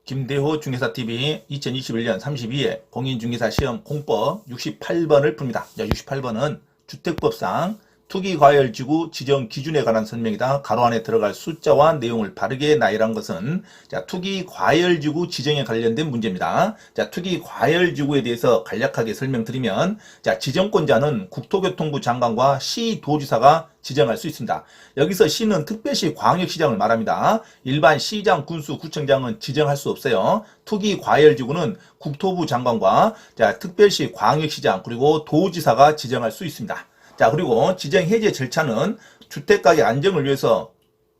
김대호 중개사TV 2021년 32회 공인중개사 시험 공법 68번을 풉니다. 68번은 주택법상 투기과열지구 지정 기준에 관한 설명이다. 가로 안에 들어갈 숫자와 내용을 바르게 나열한 것은 투기과열지구 지정에 관련된 문제입니다. 투기과열지구에 대해서 간략하게 설명드리면 지정권자는 국토교통부 장관과 시도지사가 지정할 수 있습니다. 여기서 시는 특별시 광역시장을 말합니다. 일반 시장, 군수, 구청장은 지정할 수 없어요. 투기과열지구는 국토부 장관과 특별시 광역시장 그리고 도지사가 지정할 수 있습니다. 그리고 지정 해제 절차는 주택가격 안정을 위해서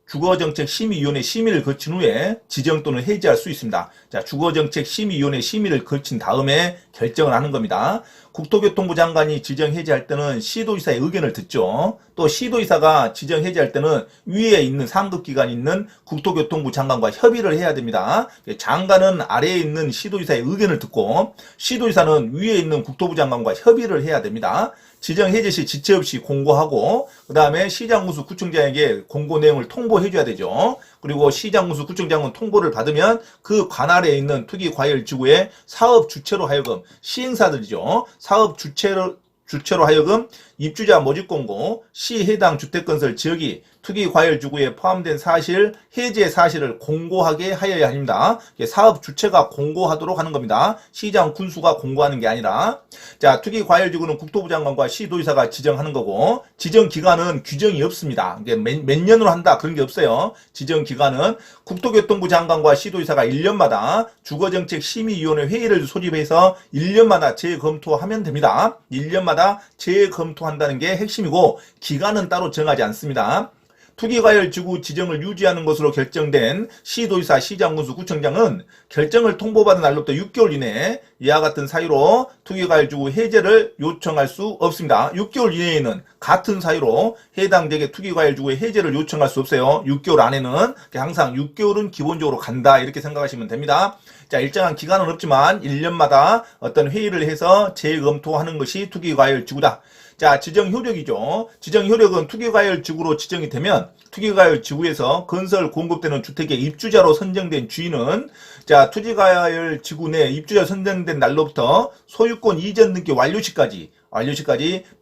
주거정책심의위원회 심의를 거친 후에 지정 또는 해제할 수 있습니다. 주거정책심의위원회 심의를 거친 다음에 결정을 하는 겁니다. 국토교통부 장관이 지정 해제할 때는 시도지사의 의견을 듣죠. 또 시도지사가 지정 해제할 때는 위에 있는 상급기관이 있는 국토교통부 장관과 협의를 해야 됩니다. 장관은 아래에 있는 시도지사의 의견을 듣고 시도지사는 위에 있는 국토부 장관과 협의를 해야 됩니다. 지정 해제 시 지체 없이 공고하고 그 다음에 시장군수 구청장에게 공고 내용을 통보해줘야 되죠. 그리고 시장군수 구청장은 통보를 받으면 그 관할에 있는 투기과열지구의 사업 주체로 하여금 시행사들이죠. 사업 주체로 하여금 입주자 모집 공고, 시 해당 주택건설 지역이 투기과열지구에 포함된 사실, 해제 사실을 공고하게 하여야 합니다. 사업 주체가 공고하도록 하는 겁니다. 시장 군수가 공고하는 게 아니라. 투기과열지구는 국토부 장관과 시도지사가 지정하는 거고, 지정 기간은 규정이 없습니다. 몇 년으로 한다 그런 게 없어요. 지정 기간은 국토교통부 장관과 시도지사가 1년마다 주거정책심의위원회 회의를 소집해서 1년마다 재검토하면 됩니다. 1년마다 재검토한다는 게 핵심이고 기간은 따로 정하지 않습니다. 투기과열지구 지정을 유지하는 것으로 결정된 시도지사, 시장군수, 구청장은 결정을 통보받은 날로부터 6개월 이내에 이와 같은 사유로 투기과열지구 해제를 요청할 수 없습니다. 6개월 이내에는 같은 사유로 해당 지역의 투기과열지구의 해제를 요청할 수 없어요. 6개월 안에는 항상 6개월은 기본적으로 간다 이렇게 생각하시면 됩니다. 일정한 기간은 없지만 1년마다 어떤 회의를 해서 재검토하는 것이 투기과열지구다. 지정 효력이죠. 지정 효력은 투기과열지구로 지정이 되면 투기과열지구에서 건설 공급되는 주택의 입주자로 선정된 주인은 투기과열지구 내 입주자 선정된 날로부터 소유권 이전 등기 완료시까지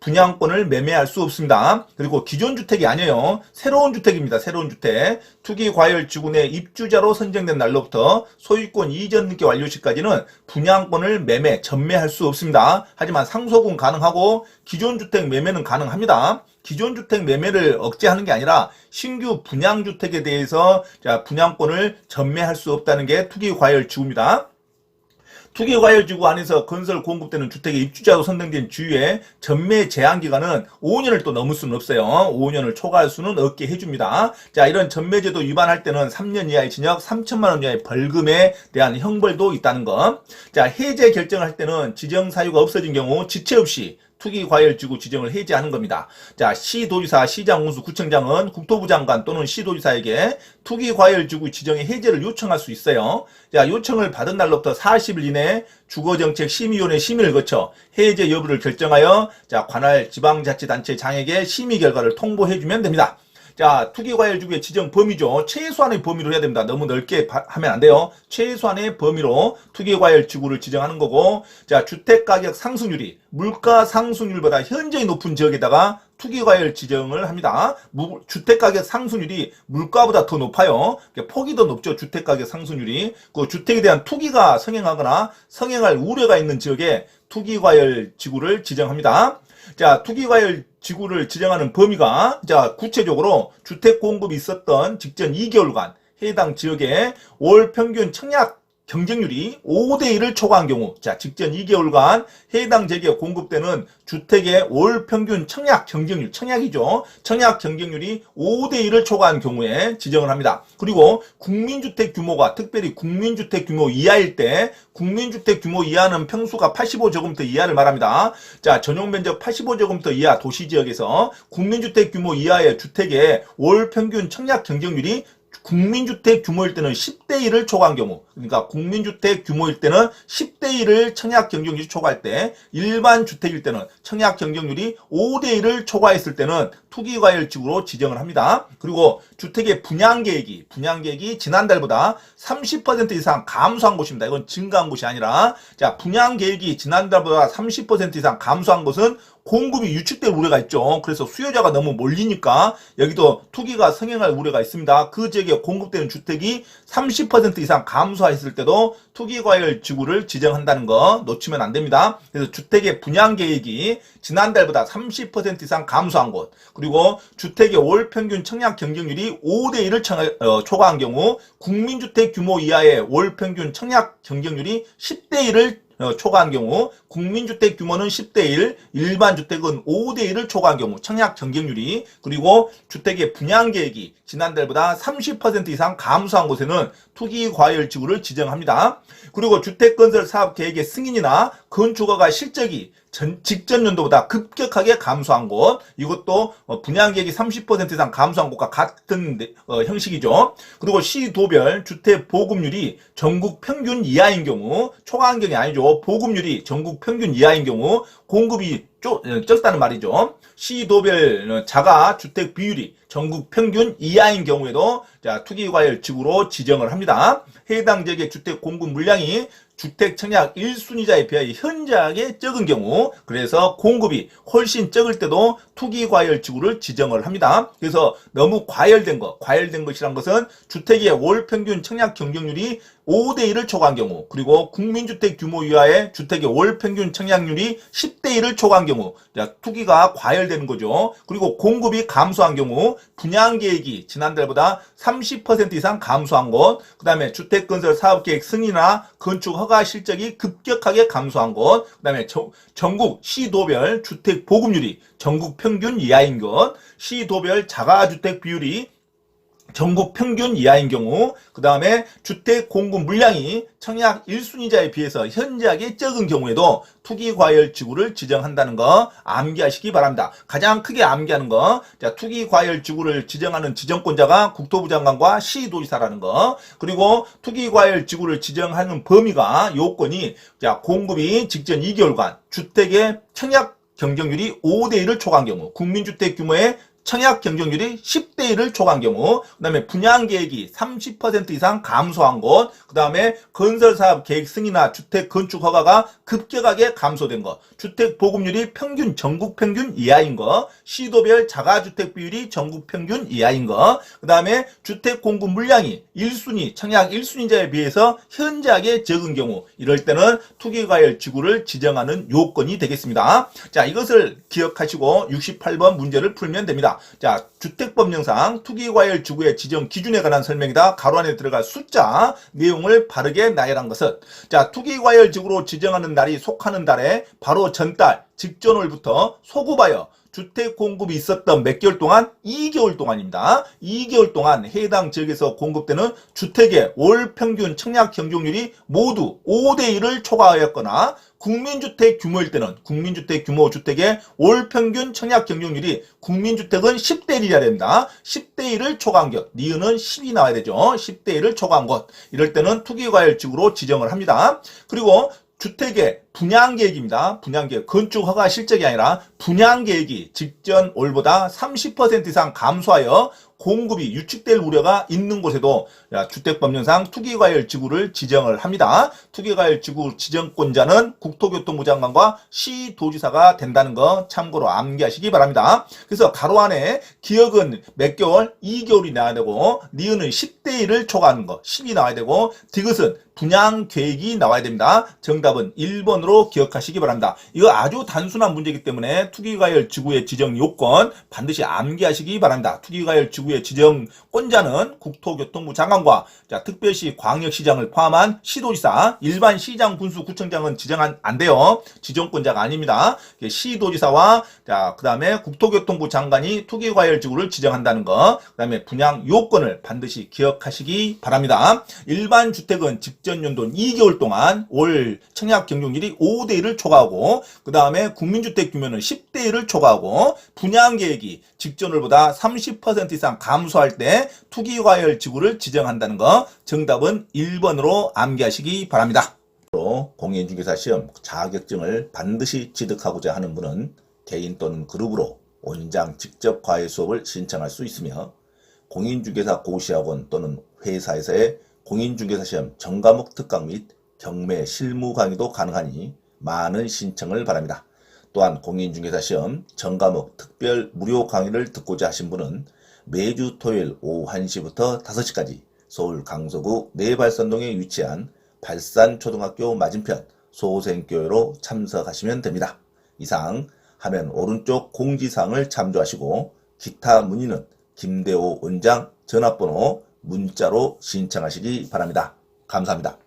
분양권을 매매할 수 없습니다. 그리고 기존 주택이 아니에요. 새로운 주택입니다. 새로운 주택. 투기과열지구 내 입주자로 선정된 날로부터 소유권 이전 등기 완료시까지는 분양권을 전매할 수 없습니다. 하지만 상속은 가능하고 기존 주택 매매는 가능합니다. 기존 주택 매매를 억제하는 게 아니라 신규 분양주택에 대해서 분양권을 전매할 수 없다는 게 투기과열지구입니다. 투기과열지구 안에서 건설 공급되는 주택의 입주자로 선정된 주유의 전매 제한 기간은 5년을 또 넘을 수는 없어요. 5년을 초과할 수는 없게 해줍니다. 이런 전매제도 위반할 때는 3년 이하의 징역, 3천만 원 이하의 벌금에 대한 형벌도 있다는 것. 해제 결정을 할 때는 지정 사유가 없어진 경우 지체 없이 투기과열지구 지정을 해제하는 겁니다. 시도지사, 시장군수, 구청장은 국토부 장관 또는 시도지사에게 투기과열지구 지정의 해제를 요청할 수 있어요. 요청을 받은 날로부터 40일 이내에 주거정책심의위원회 심의를 거쳐 해제 여부를 결정하여 관할 지방자치단체 장에게 심의 결과를 통보해주면 됩니다. 투기과열지구의 지정 범위죠. 최소한의 범위로 해야 됩니다. 너무 넓게 하면 안 돼요. 최소한의 범위로 투기과열지구를 지정하는 거고, 주택가격 상승률이 물가 상승률보다 현저히 높은 지역에다가 투기과열 지정을 합니다. 주택가격 상승률이 물가보다 더 높아요. 폭이 더 높죠. 주택가격 상승률이. 그 주택에 대한 투기가 성행하거나 성행할 우려가 있는 지역에 투기과열 지구를 지정합니다. 투기과열 지구를 지정하는 범위가 구체적으로 주택 공급이 있었던 직전 2개월간 해당 지역의 월 평균 청약 경쟁률이 5대1을 초과한 경우, 직전 2개월간 해당 지역에 공급되는 주택의 월 평균 청약 경쟁률, 청약이죠. 청약 경쟁률이 5대1을 초과한 경우에 지정을 합니다. 그리고 국민주택 규모가 특별히 국민주택 규모 이하일 때, 국민주택 규모 이하는 평수가 85제곱미터 이하를 말합니다. 전용 면적 85제곱미터 이하 도시지역에서 국민주택 규모 이하의 주택의 월 평균 청약 경쟁률이 국민주택 규모일 때는 10대1을 초과한 경우, 그러니까 국민주택 규모일 때는 10대1을 청약 경쟁률이 초과할 때, 일반 주택일 때는 청약 경쟁률이 5대1을 초과했을 때는 투기과열지구로 지정을 합니다. 그리고 주택의 분양계획이 지난달보다 30% 이상 감소한 곳입니다. 이건 증가한 곳이 아니라, 자, 분양계획이 지난달보다 30% 이상 감소한 곳은 공급이 유축될 우려가 있죠. 그래서 수요자가 너무 몰리니까 여기도 투기가 성행할 우려가 있습니다. 그 지역에 공급되는 주택이 30% 이상 감소했을 때도 투기과열 지구를 지정한다는 거 놓치면 안 됩니다. 그래서 주택의 분양계획이 지난달보다 30% 이상 감소한 곳, 그리고 주택의 월 평균 청약 경쟁률이 5대1을 초과한 경우, 국민주택 규모 이하의 월 평균 청약 경쟁률이 10대1을 초과한 경우, 국민주택 규모는 10대1, 일반 주택은 5대1을 초과한 경우 청약 경쟁률이, 그리고 주택의 분양계획이 지난달보다 30% 이상 감소한 곳에는 투기과열지구를 지정합니다. 그리고 주택건설 사업계획의 승인이나 건축허가 실적이 직전 연도보다 급격하게 감소한 곳, 이것도 분양계획이 30% 이상 감소한 곳과 같은 형식이죠. 그리고 시도별 주택 보급률이 전국 평균 이하인 경우, 초과환경이 아니죠. 보급률이 전국 평균 이하인 경우 공급이 적다는 말이죠. 시도별 자가 주택 비율이 전국 평균 이하인 경우에도 투기과열지구로 지정을 합니다. 해당 지역의 주택 공급 물량이 주택 청약 1순위자에 비하여 현저하게 적은 경우, 그래서 공급이 훨씬 적을 때도 투기과열지구를 지정을 합니다. 그래서 너무 과열된 것이란 것은 주택의 월 평균 청약 경쟁률이 5대1을 초과한 경우, 그리고 국민주택 규모 이하의 주택의 월 평균 청약률이 10대1을 초과한 경우, 투기가 과열되는 거죠. 그리고 공급이 감소한 경우, 분양계획이 지난달보다 30% 이상 감소한 곳, 그 다음에 주택건설 사업계획 승인이나 건축허가 실적이 급격하게 감소한 곳, 그 다음에 전국 시도별 주택 보급률이 전국 평균 이하인 것, 시도별 자가주택 비율이 전국 평균 이하인 경우, 그 다음에 주택 공급 물량이 청약 1순위자에 비해서 현저하게 적은 경우에도 투기과열지구를 지정한다는 거 암기하시기 바랍니다. 가장 크게 암기하는 거, 투기과열지구를 지정하는 지정권자가 국토부 장관과 시도지사라는 거, 그리고 투기과열지구를 지정하는 범위가 요건이 공급이 직전 2개월간 주택의 청약 경쟁률이 5대1을 초과한 경우, 국민주택 규모의 청약 경쟁률이 10대1을 초과한 경우, 그 다음에 분양계획이 30% 이상 감소한 곳, 그 다음에 건설사업 계획 승인이나 주택 건축 허가가 급격하게 감소된 것, 주택 보급률이 전국 평균 이하인 것, 시도별 자가주택 비율이 전국 평균 이하인 것, 그 다음에 주택 공급 물량이 1순위, 청약 1순위자에 비해서 현저하게 적은 경우, 이럴 때는 투기과열지구를 지정하는 요건이 되겠습니다. 자, 이것을 기억하시고 68번 문제를 풀면 됩니다. 자, 주택법령상 투기과열지구의 지정 기준에 관한 설명이다. 가로 안에 들어갈 숫자 내용을 바르게 나열한 것은, 자, 투기과열지구로 지정하는 날이 속하는 달에 바로 전달 직전월부터 소급하여 주택 공급이 있었던 몇 개월 동안? 2개월 동안입니다. 2개월 동안 해당 지역에서 공급되는 주택의 월 평균 청약 경쟁률이 모두 5대1을 초과하였거나, 국민주택 규모일 때는 국민주택 규모 주택의 월 평균 청약 경쟁률이 국민주택은 10대1이어야 됩니다. 10대1을 초과한 것, 니은은 10이 나와야 되죠. 10대1을 초과한 것, 이럴 때는 투기과열지구로 지정을 합니다. 그리고 주택의 분양계획입니다. 분양계획, 건축허가 실적이 아니라 분양계획이 직전 월보다 30% 이상 감소하여 공급이 유축될 우려가 있는 곳에도 주택법령상 투기과열지구를 지정을 합니다. 투기과열지구 지정권자는 국토교통부 장관과 시도지사가 된다는 거 참고로 암기하시기 바랍니다. 그래서 가로 안에 기억은 몇 개월? 2개월이 나와야 되고, 니은은 10대1을 초과하는 거 10이 나와야 되고, 디귿은 분양계획이 나와야 됩니다. 정답은 1번으로 기억하시기 바랍니다. 이거 아주 단순한 문제이기 때문에 투기과열지구의 지정 요건 반드시 암기하시기 바랍니다. 투기과열지구의 지정권자는 국토교통부 장관과 특별시 광역시장을 포함한 시도지사, 일반 시장, 군수, 구청장은 지정 안 돼요. 지정권자가 아닙니다. 시도지사와 그 다음에 국토교통부 장관이 투기과열지구를 지정한다는 거, 그 다음에 분양 요건을 반드시 기억하시기 바랍니다. 일반 주택은 직전 연도 2개월 동안 월 청약 경쟁률이 5대1을 초과하고, 그 다음에 국민주택 규모는 10대1을 초과하고, 분양계획이 직전월보다 30% 이상 감소할 때 투기과열지구를 지정한다는 거, 정답은 1번으로 암기하시기 바랍니다. 공인중개사 시험 자격증을 반드시 취득하고자 하는 분은 개인 또는 그룹으로 원장 직접 과외 수업을 신청할 수 있으며 공인중개사 고시학원 또는 회사에서의 공인중개사 시험 전과목 특강 및 경매 실무 강의도 가능하니 많은 신청을 바랍니다. 또한 공인중개사 시험 전과목 특별 무료 강의를 듣고자 하신 분은 매주 토요일 오후 1시부터 5시까지 서울 강서구 내발산동에 위치한 발산초등학교 맞은편 소생교회로 참석하시면 됩니다. 이상 화면 오른쪽 공지사항을 참조하시고 기타 문의는 김대호 원장 전화번호 문자로 신청하시기 바랍니다. 감사합니다.